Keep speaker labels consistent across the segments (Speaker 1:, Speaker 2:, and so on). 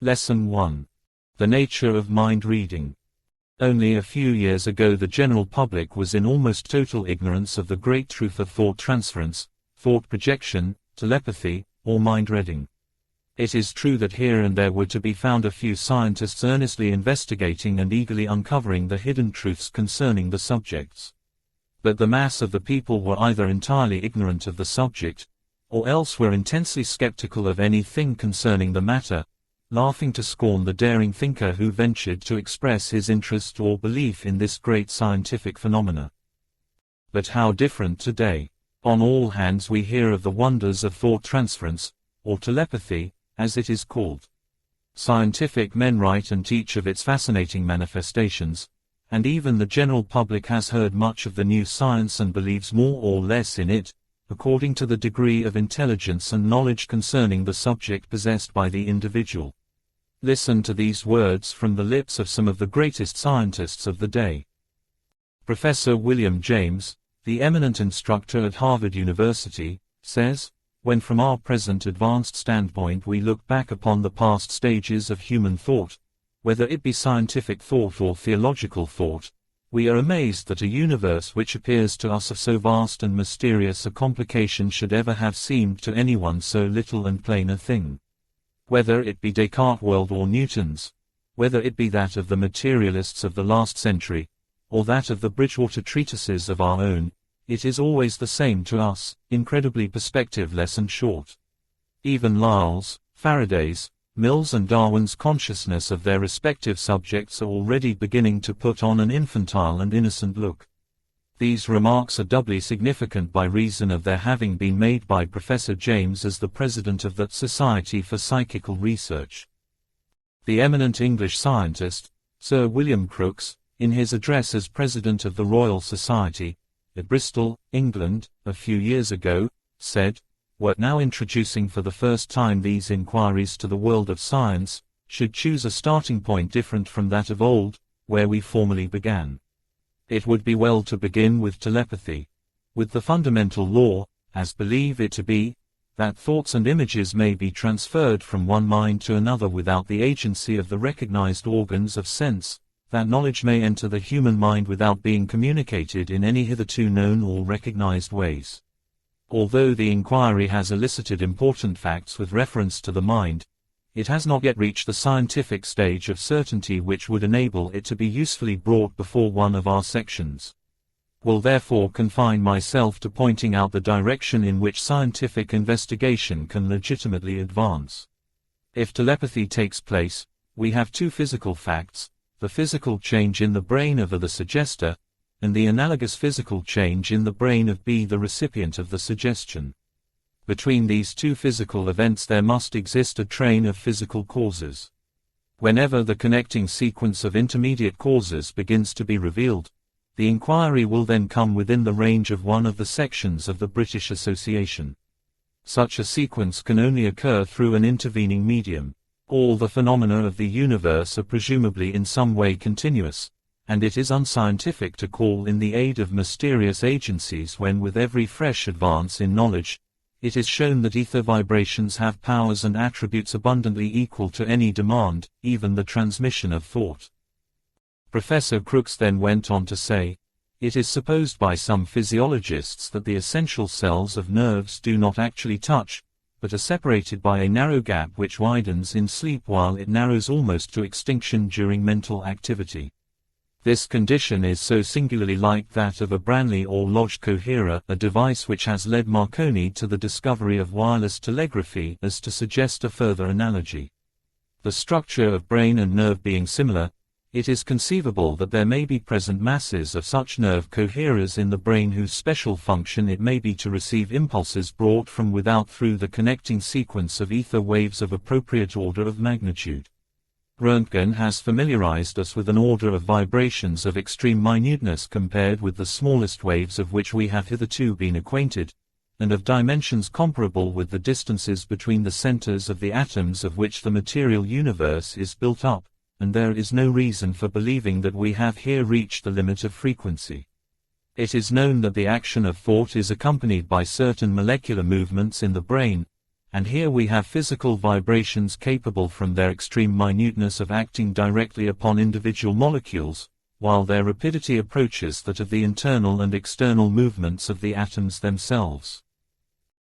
Speaker 1: Lesson 1. The nature of mind reading. Only a few years ago the general public was in almost total ignorance of the great truth of thought transference, thought projection, telepathy, or mind reading. It is true that here and there were to be found a few scientists earnestly investigating and eagerly uncovering the hidden truths concerning the subjects. But the mass of the people were either entirely ignorant of the subject, or else were intensely skeptical of anything concerning the matter, laughing to scorn the daring thinker who ventured to express his interest or belief in this great scientific phenomena. But how different today. On all hands we hear of the wonders of thought transference, or telepathy, as it is called. Scientific men write and teach of its fascinating manifestations, and even the general public has heard much of the new science and believes more or less in it, according to the degree of intelligence and knowledge concerning the subject possessed by the individual. Listen to these words from the lips of some of the greatest scientists of the day. Professor William James, the eminent instructor at Harvard University, says, "When from our present advanced standpoint we look back upon the past stages of human thought, whether it be scientific thought or theological thought, we are amazed that a universe which appears to us of so vast and mysterious a complication should ever have seemed to anyone so little and plain a thing. Whether it be Descartes' world or Newton's, whether it be that of the materialists of the last century, or that of the Bridgewater treatises of our own, it is always the same to us, incredibly perspectiveless and short. Even Lyell's, Faraday's, Mill's and Darwin's consciousness of their respective subjects are already beginning to put on an infantile and innocent look." These remarks are doubly significant by reason of their having been made by Professor James as the president of that Society for Psychical Research. The eminent English scientist, Sir William Crookes, in his address as president of the Royal Society, at Bristol, England, a few years ago, said, "What now introducing for the first time these inquiries to the world of science, should choose a starting point different from that of old, where we formerly began. It would be well to begin with telepathy, with the fundamental law, as believe it to be, that thoughts and images may be transferred from one mind to another without the agency of the recognized organs of sense, that knowledge may enter the human mind without being communicated in any hitherto known or recognized ways. Although the inquiry has elicited important facts with reference to the mind, it has not yet reached the scientific stage of certainty which would enable it to be usefully brought before one of our sections. Will therefore confine myself to pointing out the direction in which scientific investigation can legitimately advance. If telepathy takes place, we have two physical facts, the physical change in the brain of A, the suggester, and the analogous physical change in the brain of B, the recipient of the suggestion. Between these two physical events there must exist a train of physical causes. Whenever the connecting sequence of intermediate causes begins to be revealed, the inquiry will then come within the range of one of the sections of the British Association. Such a sequence can only occur through an intervening medium. All the phenomena of the universe are presumably in some way continuous, and it is unscientific to call in the aid of mysterious agencies when with every fresh advance in knowledge, it is shown that ether vibrations have powers and attributes abundantly equal to any demand, even the transmission of thought. Professor Crookes then went on to say, "It is supposed by some physiologists that the essential cells of nerves do not actually touch, but are separated by a narrow gap which widens in sleep while it narrows almost to extinction during mental activity. This condition is so singularly like that of a Branly or Lodge coherer, a device which has led Marconi to the discovery of wireless telegraphy, as to suggest a further analogy. The structure of brain and nerve being similar, it is conceivable that there may be present masses of such nerve coherers in the brain whose special function it may be to receive impulses brought from without through the connecting sequence of ether waves of appropriate order of magnitude. Röntgen has familiarized us with an order of vibrations of extreme minuteness compared with the smallest waves of which we have hitherto been acquainted, and of dimensions comparable with the distances between the centers of the atoms of which the material universe is built up, and there is no reason for believing that we have here reached the limit of frequency. It is known that the action of thought is accompanied by certain molecular movements in the brain, and here we have physical vibrations capable from their extreme minuteness of acting directly upon individual molecules, while their rapidity approaches that of the internal and external movements of the atoms themselves.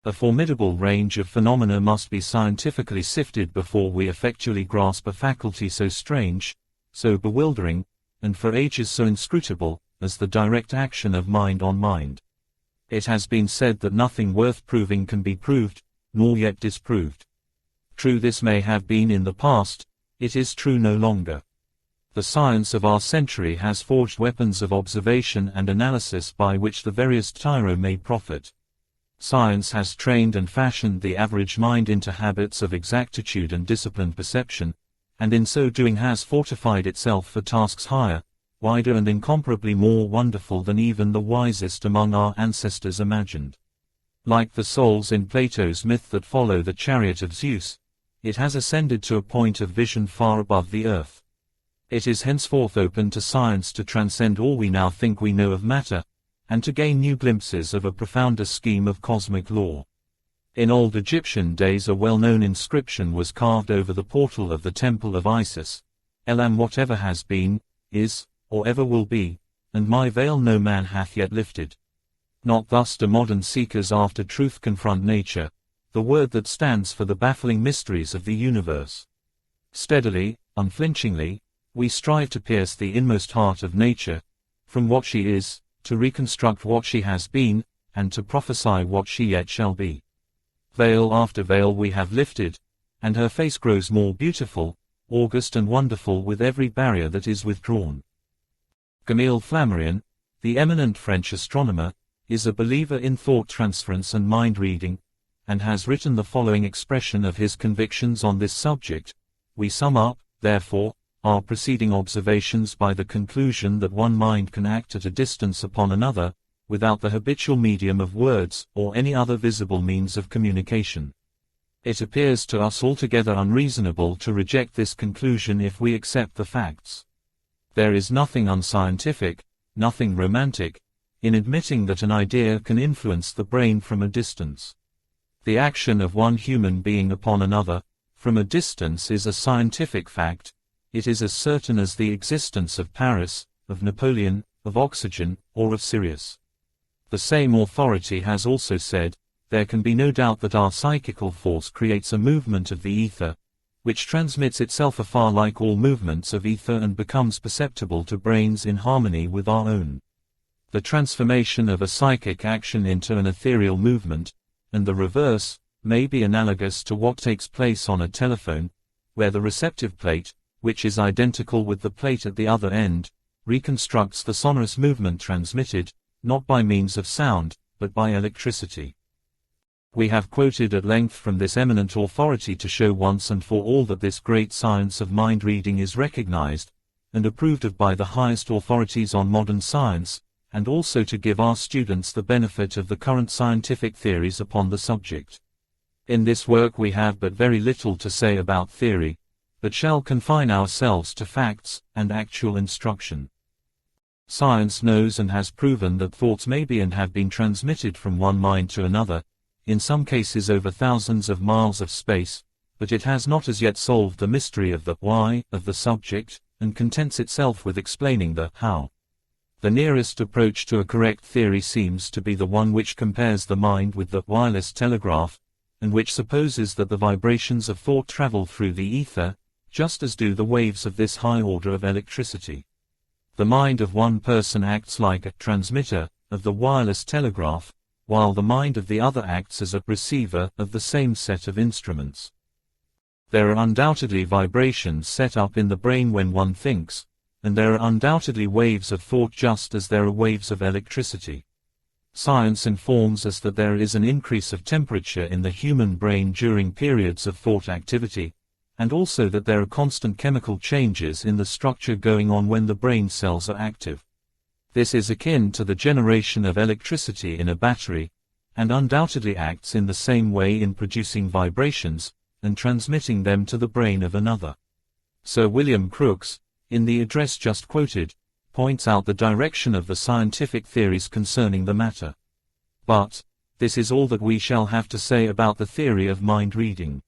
Speaker 1: A formidable range of phenomena must be scientifically sifted before we effectually grasp a faculty so strange, so bewildering, and for ages so inscrutable, as the direct action of mind on mind. It has been said that nothing worth proving can be proved, nor yet disproved. True this may have been in the past, it is true no longer. The science of our century has forged weapons of observation and analysis by which the veriest tyro may profit. Science has trained and fashioned the average mind into habits of exactitude and disciplined perception, and in so doing has fortified itself for tasks higher, wider and incomparably more wonderful than even the wisest among our ancestors imagined. Like the souls in Plato's myth that follow the chariot of Zeus, it has ascended to a point of vision far above the earth. It is henceforth open to science to transcend all we now think we know of matter, and to gain new glimpses of a profounder scheme of cosmic law. In old Egyptian days a well-known inscription was carved over the portal of the temple of Isis: Elam, whatever has been, is, or ever will be, and my veil no man hath yet lifted. Not thus do modern seekers after truth confront nature, the word that stands for the baffling mysteries of the universe. Steadily, unflinchingly, we strive to pierce the inmost heart of nature, from what she is, to reconstruct what she has been, and to prophesy what she yet shall be. Veil after veil we have lifted, and her face grows more beautiful, august and wonderful with every barrier that is withdrawn. Camille Flammarion, the eminent French astronomer, is a believer in thought transference and mind reading, and has written the following expression of his convictions on this subject. We sum up, therefore, our preceding observations by the conclusion that one mind can act at a distance upon another, without the habitual medium of words or any other visible means of communication. It appears to us altogether unreasonable to reject this conclusion if we accept the facts. There is nothing unscientific, nothing romantic, in admitting that an idea can influence the brain from a distance. The action of one human being upon another, from a distance, is a scientific fact. It is as certain as the existence of Paris, of Napoleon, of oxygen, or of Sirius. The same authority has also said, there can be no doubt that our psychical force creates a movement of the ether, which transmits itself afar like all movements of ether and becomes perceptible to brains in harmony with our own. The transformation of a psychic action into an ethereal movement, and the reverse, may be analogous to what takes place on a telephone, where the receptive plate, which is identical with the plate at the other end, reconstructs the sonorous movement transmitted, not by means of sound, but by electricity. We have quoted at length from this eminent authority to show once and for all that this great science of mind reading is recognized, and approved of by the highest authorities on modern science, and also to give our students the benefit of the current scientific theories upon the subject. In this work we have but very little to say about theory, but shall confine ourselves to facts and actual instruction. Science knows and has proven that thoughts may be and have been transmitted from one mind to another, in some cases over thousands of miles of space, but it has not as yet solved the mystery of the why of the subject, and contents itself with explaining the how. The nearest approach to a correct theory seems to be the one which compares the mind with the wireless telegraph, and which supposes that the vibrations of thought travel through the ether, just as do the waves of this high order of electricity. The mind of one person acts like a transmitter of the wireless telegraph, while the mind of the other acts as a receiver of the same set of instruments. There are undoubtedly vibrations set up in the brain when one thinks, and there are undoubtedly waves of thought just as there are waves of electricity. Science informs us that there is an increase of temperature in the human brain during periods of thought activity, and also that there are constant chemical changes in the structure going on when the brain cells are active. This is akin to the generation of electricity in a battery, and undoubtedly acts in the same way in producing vibrations, and transmitting them to the brain of another. Sir William Crookes, in the address just quoted, points out the direction of the scientific theories concerning the matter. But, This is all that we shall have to say about the theory of mind reading.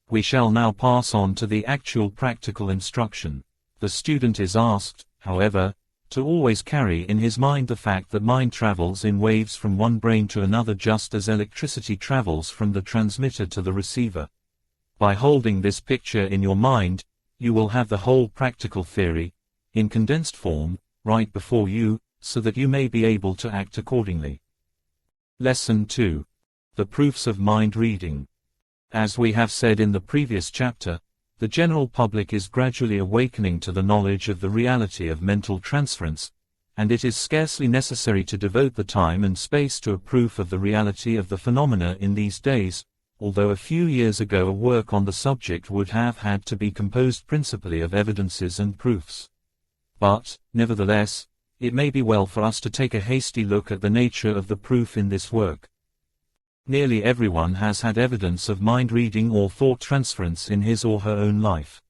Speaker 1: We shall now pass on to the actual practical instruction. The student is asked, however, to always carry in his mind the fact that mind travels in waves from one brain to another just as electricity travels from the transmitter to the receiver. By holding this picture in your mind, you will have the whole practical theory, in condensed form, right before you, so that you may be able to act accordingly. Lesson 2. The Proofs of Mind Reading. As we have said in the previous chapter, the general public is gradually awakening to the knowledge of the reality of mental transference, and it is scarcely necessary to devote the time and space to a proof of the reality of the phenomena in these days, although a few years ago a work on the subject would have had to be composed principally of evidences and proofs. But, nevertheless, it may be well for us to take a hasty look at the nature of the proof in this work. Nearly everyone has had evidence of mind reading or thought transference in his or her own life.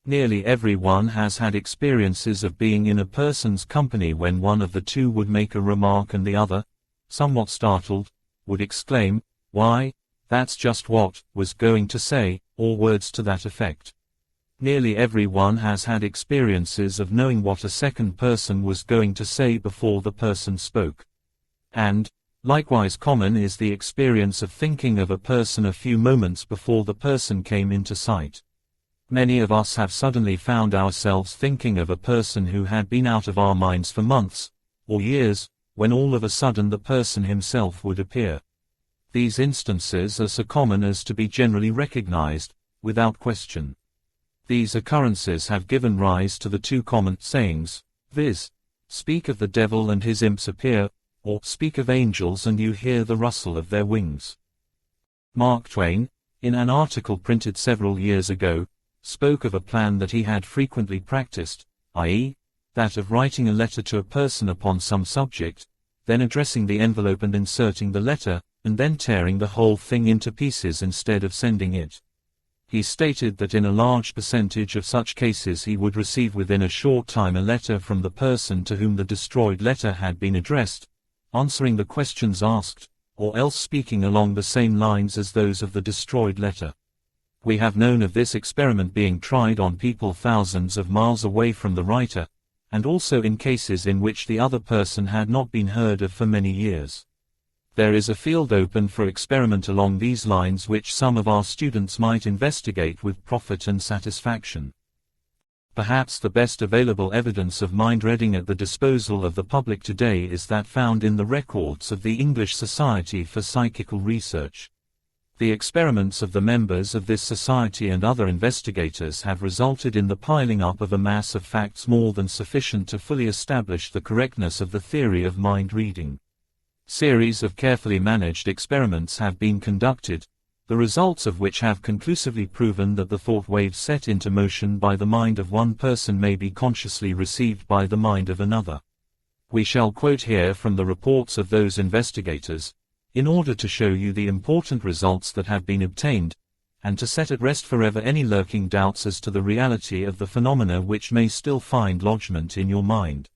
Speaker 1: Nearly everyone has had experiences of being in a person's company when one of the two would make a remark and the other, somewhat startled, would exclaim, "Why, that's just what was going to say," or words to that effect. Nearly everyone has had experiences of knowing what a second person was going to say before the person spoke. And, likewise common is the experience of thinking of a person a few moments before the person came into sight. Many of us have suddenly found ourselves thinking of a person who had been out of our minds for months, or years, when all of a sudden the person himself would appear. These instances are so common as to be generally recognized, without question. These occurrences have given rise to the two common sayings, viz., "Speak of the devil and his imps appear," or "Speak of angels and you hear the rustle of their wings." Mark Twain, in an article printed several years ago, spoke of a plan that he had frequently practiced, i.e., that of writing a letter to a person upon some subject, then addressing the envelope and inserting the letter, and then tearing the whole thing into pieces instead of sending it. He stated that in a large percentage of such cases he would receive within a short time a letter from the person to whom the destroyed letter had been addressed, answering the questions asked, or else speaking along the same lines as those of the destroyed letter. We have known of this experiment being tried on people thousands of miles away from the writer, and also in cases in which the other person had not been heard of for many years. There is a field open for experiment along these lines which some of our students might investigate with profit and satisfaction. Perhaps the best available evidence of mind reading at the disposal of the public today is that found in the records of the English Society for Psychical Research. The experiments of the members of this society and other investigators have resulted in the piling up of a mass of facts more than sufficient to fully establish the correctness of the theory of mind reading. Series of carefully managed experiments have been conducted, the results of which have conclusively proven that the thought waves set into motion by the mind of one person may be consciously received by the mind of another. We shall quote here from the reports of those investigators, in order to show you the important results that have been obtained, and to set at rest forever any lurking doubts as to the reality of the phenomena which may still find lodgment in your mind.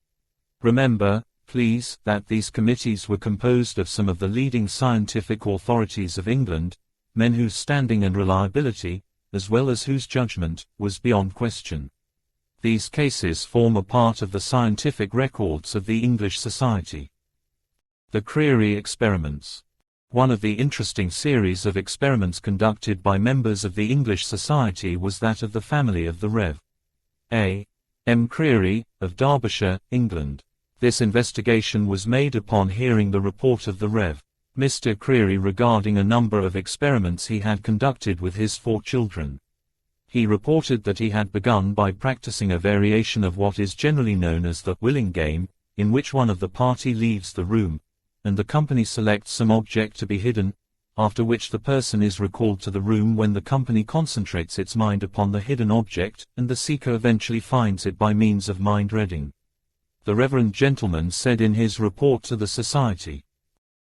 Speaker 1: Remember, please, that these committees were composed of some of the leading scientific authorities of England, men whose standing and reliability, as well as whose judgment, was beyond question. These cases form a part of the scientific records of the English Society. The Creary Experiments. One of the interesting series of experiments conducted by members of the English Society was that of the family of the Rev. A. M. Creary, of Derbyshire, England. This investigation was made upon hearing the report of the Rev. Mr. Creary regarding a number of experiments he had conducted with his 4 children. He reported that he had begun by practicing a variation of what is generally known as the willing game, in which one of the party leaves the room, and the company selects some object to be hidden, after which the person is recalled to the room when the company concentrates its mind upon the hidden object, and the seeker eventually finds it by means of mind reading. The reverend gentleman said in his report to the society,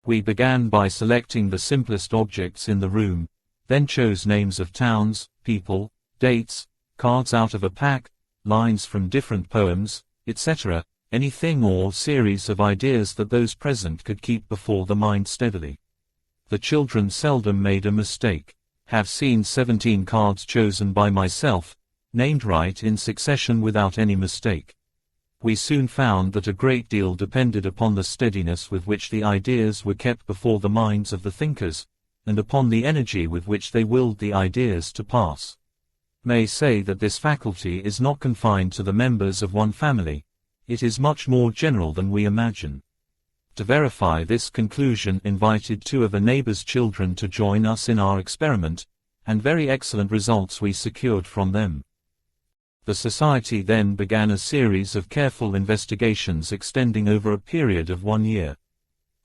Speaker 1: "We began by selecting the simplest objects in the room, then chose names of towns, people, dates, cards out of a pack, lines from different poems, etc., anything or series of ideas that those present could keep before the mind steadily. The children seldom made a mistake. Have seen 17 cards chosen by myself, named right in succession without any mistake. We soon found that a great deal depended upon the steadiness with which the ideas were kept before the minds of the thinkers, and upon the energy with which they willed the ideas to pass. May say that this faculty is not confined to the members of one family. It is much more general than we imagine. To verify this conclusion, invited 2 of a neighbor's children to join us in our experiment, and very excellent results we secured from them. The Society then began a series of careful investigations extending over a period of 1 year.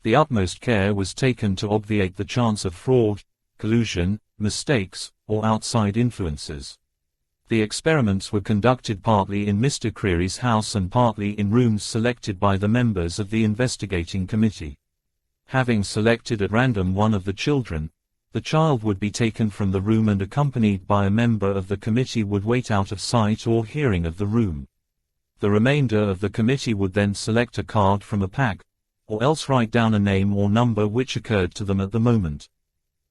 Speaker 1: The utmost care was taken to obviate the chance of fraud, collusion, mistakes, or outside influences. The experiments were conducted partly in Mr. Creary's house and partly in rooms selected by the members of the investigating committee. Having selected at random one of the children, the child would be taken from the room and accompanied by a member of the committee would wait out of sight or hearing of the room. The remainder of the committee would then select a card from a pack, or else write down a name or number which occurred to them at the moment.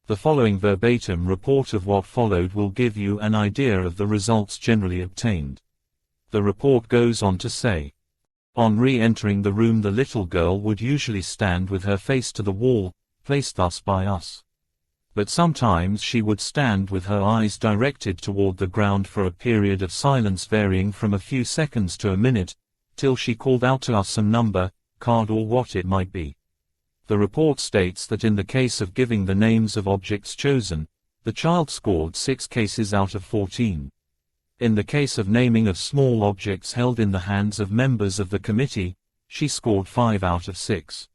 Speaker 1: The following verbatim report of what followed will give you an idea of the results generally obtained. The report goes on to say, on re-entering the room the little girl would usually stand with her face to the wall, placed thus by us. But sometimes she would stand with her eyes directed toward the ground for a period of silence varying from a few seconds to a minute, till she called out to us some number, card or what it might be. The report states that in the case of giving the names of objects chosen, the child scored 6 cases out of 14. In the case of naming of small objects held in the hands of members of the committee, she scored 5 out of 6.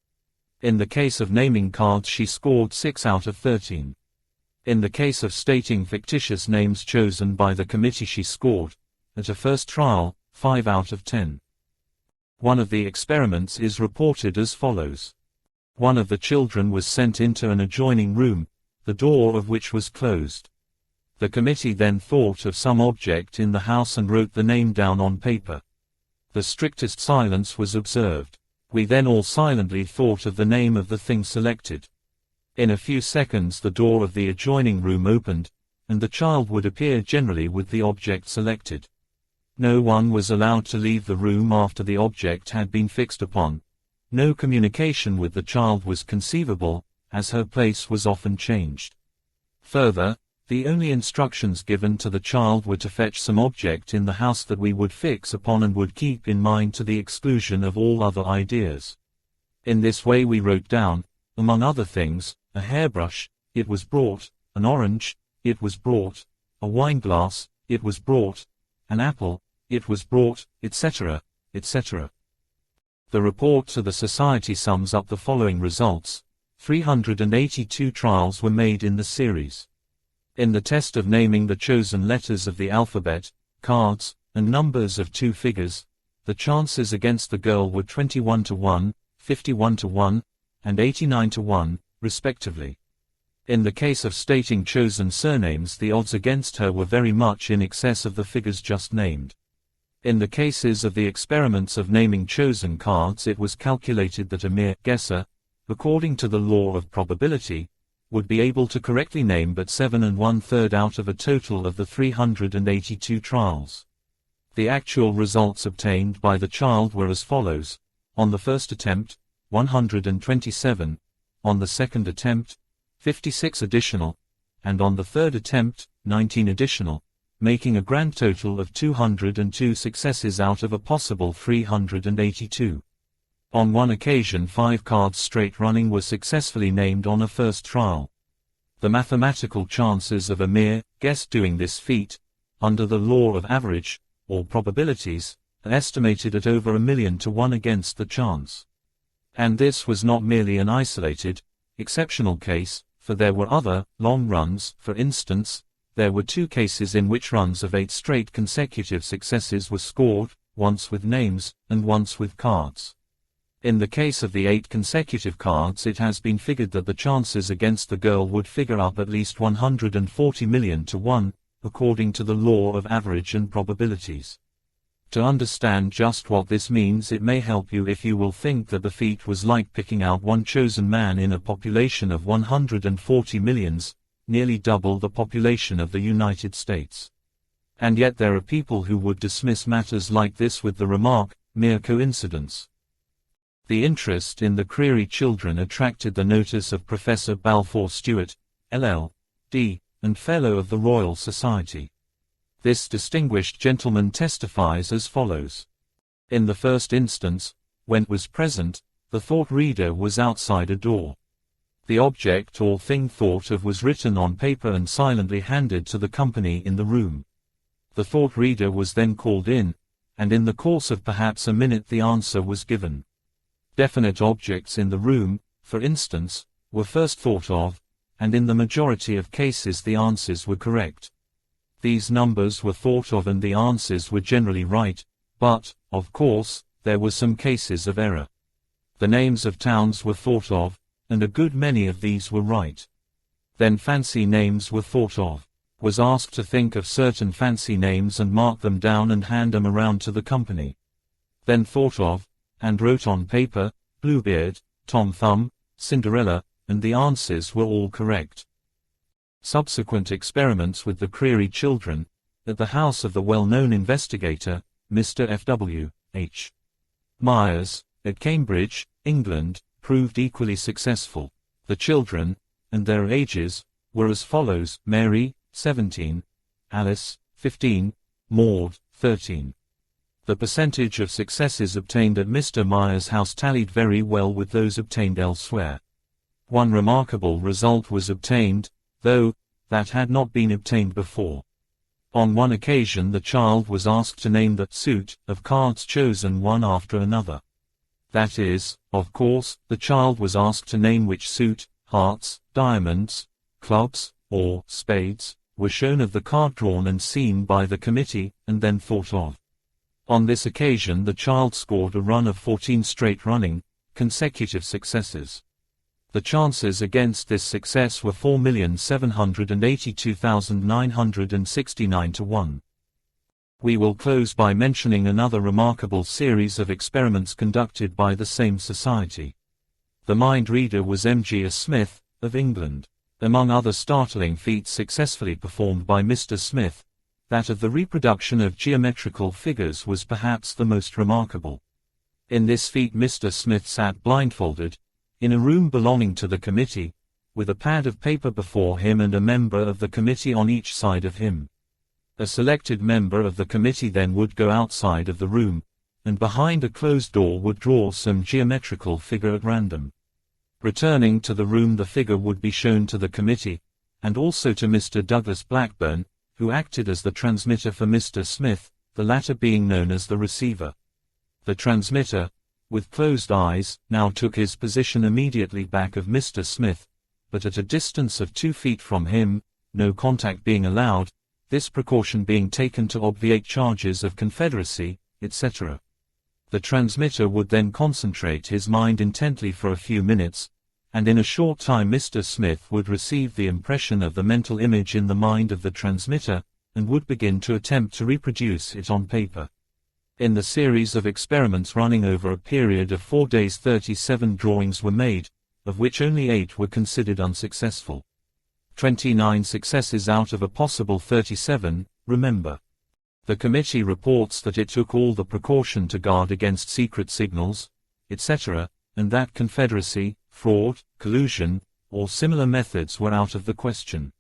Speaker 1: In the case of naming cards she scored 6 out of 13. In the case of stating fictitious names chosen by the committee she scored, at a first trial, 5 out of 10. One of the experiments is reported as follows. One of the children was sent into an adjoining room, the door of which was closed. The committee then thought of some object in the house and wrote the name down on paper. The strictest silence was observed. We then all silently thought of the name of the thing selected. In a few seconds the door of the adjoining room opened, and the child would appear generally with the object selected. No one was allowed to leave the room after the object had been fixed upon. No communication with the child was conceivable, as her place was often changed. Further, the only instructions given to the child were to fetch some object in the house that we would fix upon and would keep in mind to the exclusion of all other ideas. In this way we wrote down, among other things, a hairbrush, it was brought, an orange, it was brought, a wineglass, it was brought, an apple, it was brought, etc., etc. The report to the Society sums up the following results. 382 trials were made in the series. In the test of naming the chosen letters of the alphabet, cards, and numbers of 2 figures, the chances against the girl were 21 to 1, 51 to 1, and 89 to 1, respectively. In the case of stating chosen surnames, the odds against her were very much in excess of the figures just named. In the cases of the experiments of naming chosen cards, it was calculated that a mere guesser, according to the law of probability, would be able to correctly name but 7 1/3 out of a total of the 382 trials. The actual results obtained by the child were as follows: on the first attempt, 127, on the second attempt, 56 additional, and on the third attempt, 19 additional, making a grand total of 202 successes out of a possible 382. On one occasion 5 cards straight running were successfully named on a first trial. The mathematical chances of a mere guess doing this feat, under the law of average, or probabilities, are estimated at over 1,000,000 to 1 against the chance. And this was not merely an isolated, exceptional case, for there were other, long runs. For instance, there were 2 cases in which runs of 8 straight consecutive successes were scored, once with names, and once with cards. In the case of the 8 consecutive cards, it has been figured that the chances against the girl would figure up at least 140 million to 1, according to the law of average and probabilities. To understand just what this means, it may help you if you will think that the feat was like picking out one chosen man in a population of 140 millions, nearly double the population of the United States. And yet there are people who would dismiss matters like this with the remark, mere coincidence. The interest in the Creary children attracted the notice of Professor Balfour Stewart, LL.D., and Fellow of the Royal Society. This distinguished gentleman testifies as follows. In the first instance, when was present, the thought reader was outside a door. The object or thing thought of was written on paper and silently handed to the company in the room. The thought reader was then called in, and in the course of perhaps a minute the answer was given. Definite objects in the room, for instance, were first thought of, and in the majority of cases the answers were correct. These numbers were thought of and the answers were generally right, but, of course, there were some cases of error. The names of towns were thought of, and a good many of these were right. Then fancy names were thought of. Was asked to think of certain fancy names and mark them down and hand them around to the company. Then thought of, and wrote on paper, Bluebeard, Tom Thumb, Cinderella, and the answers were all correct. Subsequent experiments with the Creary children, at the house of the well-known investigator, Mr. F.W. H. Myers, at Cambridge, England, proved equally successful. The children, and their ages, were as follows: Mary, 17, Alice, 15, Maud, 13. The percentage of successes obtained at Mr. Myers' house tallied very well with those obtained elsewhere. One remarkable result was obtained, though, that had not been obtained before. On one occasion the child was asked to name the suit of cards chosen one after another. That is, of course, the child was asked to name which suit, hearts, diamonds, clubs, or spades, were shown of the card drawn and seen by the committee, and then thought of. On this occasion the child scored a run of 14 straight running, consecutive successes. The chances against this success were 4,782,969 to 1. We will close by mentioning another remarkable series of experiments conducted by the same society. The mind reader was M.G. Smith, of England. Among other startling feats successfully performed by Mr. Smith, that of the reproduction of geometrical figures was perhaps the most remarkable. In this feat Mr. Smith sat blindfolded, in a room belonging to the committee, with a pad of paper before him and a member of the committee on each side of him. A selected member of the committee then would go outside of the room, and behind a closed door would draw some geometrical figure at random. Returning to the room, the figure would be shown to the committee, and also to Mr. Douglas Blackburn, who acted as the transmitter for Mr. Smith, the latter being known as the receiver. The transmitter, with closed eyes, now took his position immediately back of Mr. Smith, but at a distance of 2 feet from him, no contact being allowed, this precaution being taken to obviate charges of confederacy, etc. The transmitter would then concentrate his mind intently for a few minutes, and in a short time Mr. Smith would receive the impression of the mental image in the mind of the transmitter, and would begin to attempt to reproduce it on paper. In the series of experiments running over a period of 4 days 37 drawings were made, of which only 8 were considered unsuccessful. 29 successes out of a possible 37, remember. The committee reports that it took all the precaution to guard against secret signals, etc., and that confederacy, fraud, collusion, or similar methods were out of the question.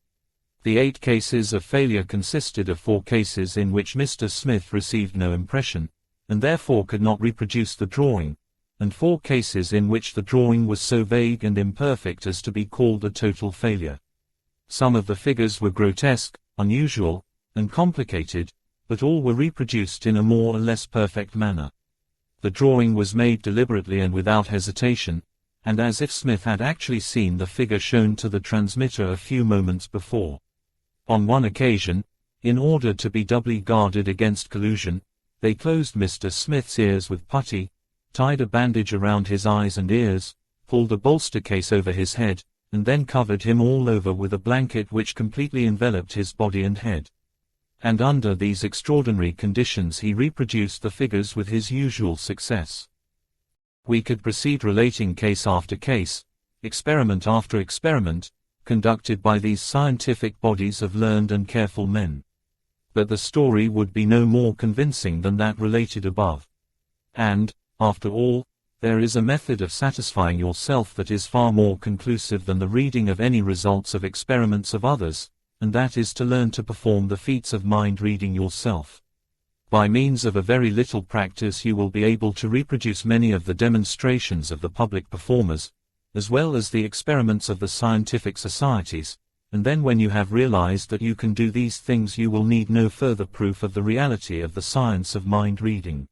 Speaker 1: The 8 cases of failure consisted of 4 cases in which Mr. Smith received no impression, and therefore could not reproduce the drawing, and 4 cases in which the drawing was so vague and imperfect as to be called a total failure. Some of the figures were grotesque, unusual, and complicated, but all were reproduced in a more or less perfect manner. The drawing was made deliberately and without hesitation, and as if Smith had actually seen the figure shown to the transmitter a few moments before. On one occasion, in order to be doubly guarded against collusion, they closed Mr. Smith's ears with putty, tied a bandage around his eyes and ears, pulled a bolster case over his head, and then covered him all over with a blanket which completely enveloped his body and head. And under these extraordinary conditions he reproduced the figures with his usual success. We could proceed relating case after case, experiment after experiment, conducted by these scientific bodies of learned and careful men. But the story would be no more convincing than that related above. And, after all, there is a method of satisfying yourself that is far more conclusive than the reading of any results of experiments of others, and that is to learn to perform the feats of mind reading yourself. By means of a very little practice you will be able to reproduce many of the demonstrations of the public performers, as well as the experiments of the scientific societies, and then when you have realized that you can do these things you will need no further proof of the reality of the science of mind reading.